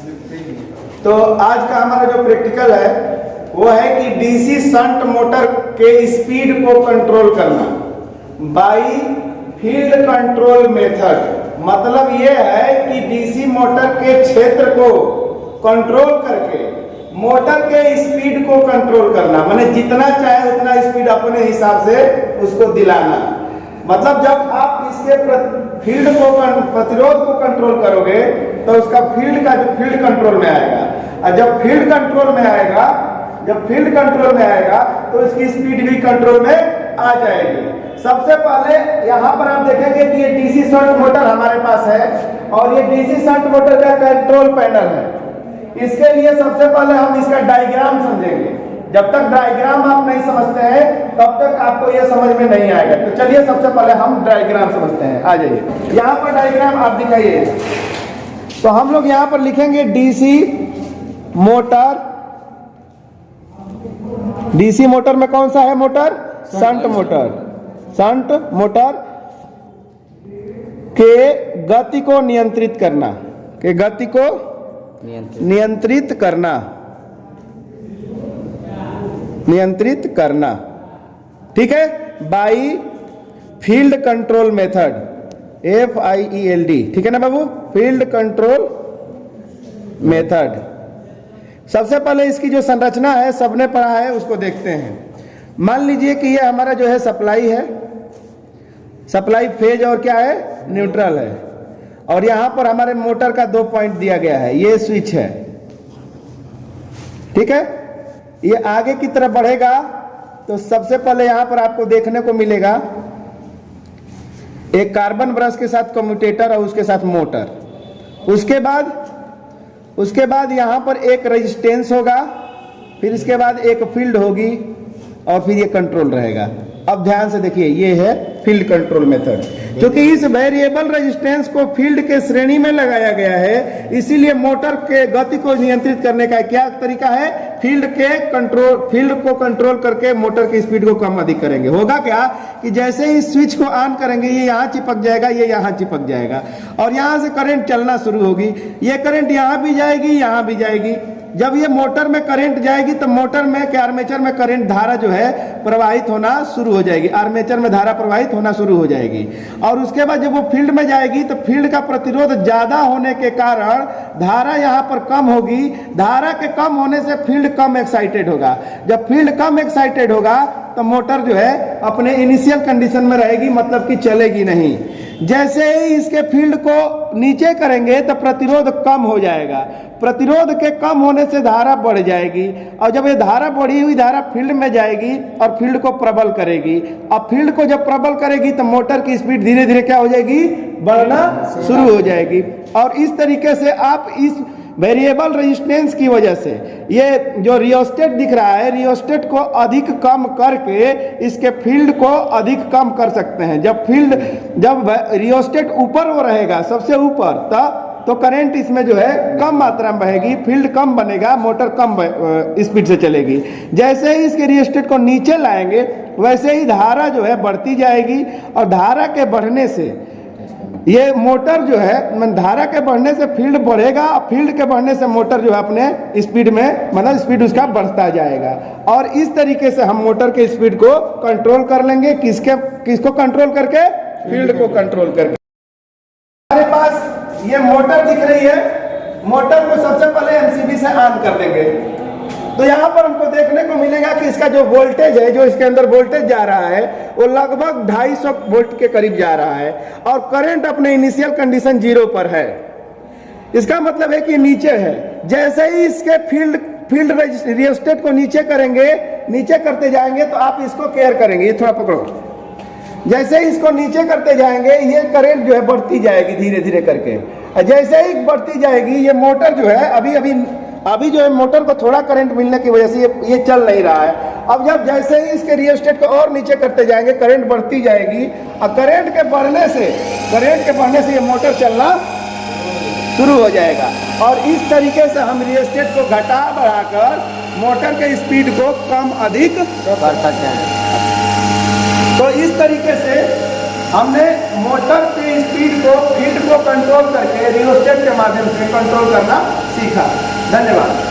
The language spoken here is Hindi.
तो आज का हमारा जो प्रैक्टिकल है वो है कि डीसी शंट मोटर के स्पीड को कंट्रोल करना बाई फील्ड कंट्रोल मेथड। मतलब ये है कि डीसी मोटर के क्षेत्र को कंट्रोल करके मोटर के स्पीड को कंट्रोल करना, माने जितना चाहे उतना स्पीड अपने हिसाब से उसको दिलाना। मतलब जब आप इसके फील्ड को प्रतिरोध को कंट्रोल करोगे तो उसका फील्ड कंट्रोल में आएगा, और जब फील्ड कंट्रोल में आएगा तो इसकी स्पीड भी कंट्रोल में आ जाएगी। सबसे पहले यहाँ पर आप देखेंगे कि ये डीसी शंट मोटर हमारे पास है और ये डीसी शंट मोटर का कंट्रोल पैनल है। इसके लिए सबसे पहले हम इसका डायग्राम समझेंगे। जब तक डायग्राम आप नहीं समझते हैं तब तक आपको यह समझ में नहीं आएगा। तो चलिए सबसे पहले हम डायग्राम समझते हैं। आ जाइए, यहाँ पर डायग्राम आप दिखाइए। तो हम लोग यहाँ पर लिखेंगे डीसी मोटर। डीसी मोटर में कौन सा है motor? Shunt motor. Shunt motor के गति को नियंत्रित करना, के गति को नियंत्रित करना, ठीक है, by field control method, FIELD, ठीक है ना बाबू? Field control method. सबसे पहले इसकी जो संरचना है सबने पढ़ा है, उसको देखते हैं। मान लीजिए कि ये हमारा जो है सप्लाई है, सप्लाई फेज और क्या है? न्यूट्रल है, और यहां पर हमारे मोटर का 2 पॉइंट दिया गया है, ये स्विच है, ठीक है। ये आगे की तरफ बढ़ेगा तो सबसे पहले यहां पर आपको देखने को मिलेगा एक कार्बन ब्रश के साथ कम्यूटेटर और उसके साथ मोटर। उसके बाद यहां पर एक रेजिस्टेंस होगा, फिर इसके बाद एक फील्ड होगी और फिर ये कंट्रोल रहेगा। अब ध्यान से देखिए, ये है फील्ड कंट्रोल मेथड। क्योंकि इस वेरिएबल रेजिस्टेंस को फील्ड के श्रेणी में लगाया गया है, इसीलिए मोटर के गति को नियंत्रित करने का क्या तरीका है? फील्ड को कंट्रोल करके मोटर की स्पीड को कम अधिक करेंगे। होगा क्या कि जैसे ही स्विच को ऑन करेंगे ये यहाँ चिपक जाएगा, ये यहाँ चिपक जाएगा, और यहाँ से करंट चलना शुरू होगी। ये करंट यहाँ भी जाएगी, यहाँ भी जाएगी। जब ये मोटर में करंट जाएगी तो मोटर में के आर्मेचर में करंट धारा जो है प्रवाहित होना शुरू हो जाएगी, आर्मेचर में धारा प्रवाहित होना शुरू हो जाएगी। और उसके बाद जब वो फील्ड में जाएगी तो फील्ड का प्रतिरोध ज्यादा होने के कारण धारा यहाँ पर कम होगी। धारा के कम होने से फील्ड कम एक्साइटेड होगा। जब फील्ड कम एक्साइटेड होगा तो मोटर जो है अपने इनिशियल कंडीशन में रहेगी, मतलब कि चलेगी नहीं। जैसे ही इसके फील्ड को नीचे करेंगे तो प्रतिरोध कम हो जाएगा। प्रतिरोध के कम होने से धारा बढ़ जाएगी, और जब ये धारा बढ़ी हुई धारा फील्ड में जाएगी और फील्ड को प्रबल करेगी। अब फील्ड को जब प्रबल करेगी तो मोटर की स्पीड धीरे धीरे क्या हो जाएगी? बढ़ना शुरू हो जाएगी। और इस तरीके से आप इस वेरिएबल रेजिस्टेंस की वजह से ये जो रियोस्टेट दिख रहा है, रियोस्टेट को अधिक कम करके इसके फील्ड को अधिक कम कर सकते हैं। जब रियोस्टेट ऊपर वो रहेगा, सबसे ऊपर, तो करंट इसमें जो है कम मात्रा में बहेगी, फील्ड कम बनेगा, मोटर कम स्पीड से चलेगी। जैसे ही इसके रियोस्टेट को नीचे लाएंगे वैसे ही धारा जो है बढ़ती जाएगी, और धारा के बढ़ने से ये मोटर जो है, धारा के बढ़ने से फील्ड बढ़ेगा, फील्ड के बढ़ने से मोटर जो है अपने स्पीड में, मतलब स्पीड उसका बढ़ता जाएगा। और इस तरीके से हम मोटर के स्पीड को कंट्रोल कर लेंगे। किसको कंट्रोल करके? फील्ड को कंट्रोल करके। हमारे पास ये मोटर दिख रही है, मोटर को सबसे पहले MCB से ऑन कर देंगे। तो यहाँ पर हमको देखने को मिलेगा कि इसका जो वोल्टेज है, जो इसके अंदर वोल्टेज जा रहा है, वो लगभग 250 वोल्ट के करीब जा रहा है, और करंट अपने इनिशियल कंडीशन 0 पर है। इसका मतलब है कि नीचे है। जैसे ही इसके फील्ड रियोस्टेट को नीचे करेंगे, नीचे करते जाएंगे, तो आप इसको केयर करेंगे, ये थोड़ा पकड़ो। जैसे ही इसको नीचे करते जाएंगे ये करंट जो है बढ़ती जाएगी धीरे धीरे करके। जैसे ही बढ़ती जाएगी ये मोटर जो है अभी जो है मोटर को थोड़ा करंट मिलने की वजह से ये चल नहीं रहा है। अब जैसे ही इसके रियोस्टेट को और नीचे करते जाएंगे करंट बढ़ती जाएगी, और करंट के बढ़ने से ये मोटर चलना शुरू हो जाएगा। और इस तरीके से हम रियोस्टेट को घटा बढ़ाकर मोटर के स्पीड को कम अधिक कर सकते हैं। तो इस तरीके से हमने मोटर की स्पीड को फील्ड को कंट्रोल करके रियोस्टेट के माध्यम से कंट्रोल करना सीखा। धन्यवाद।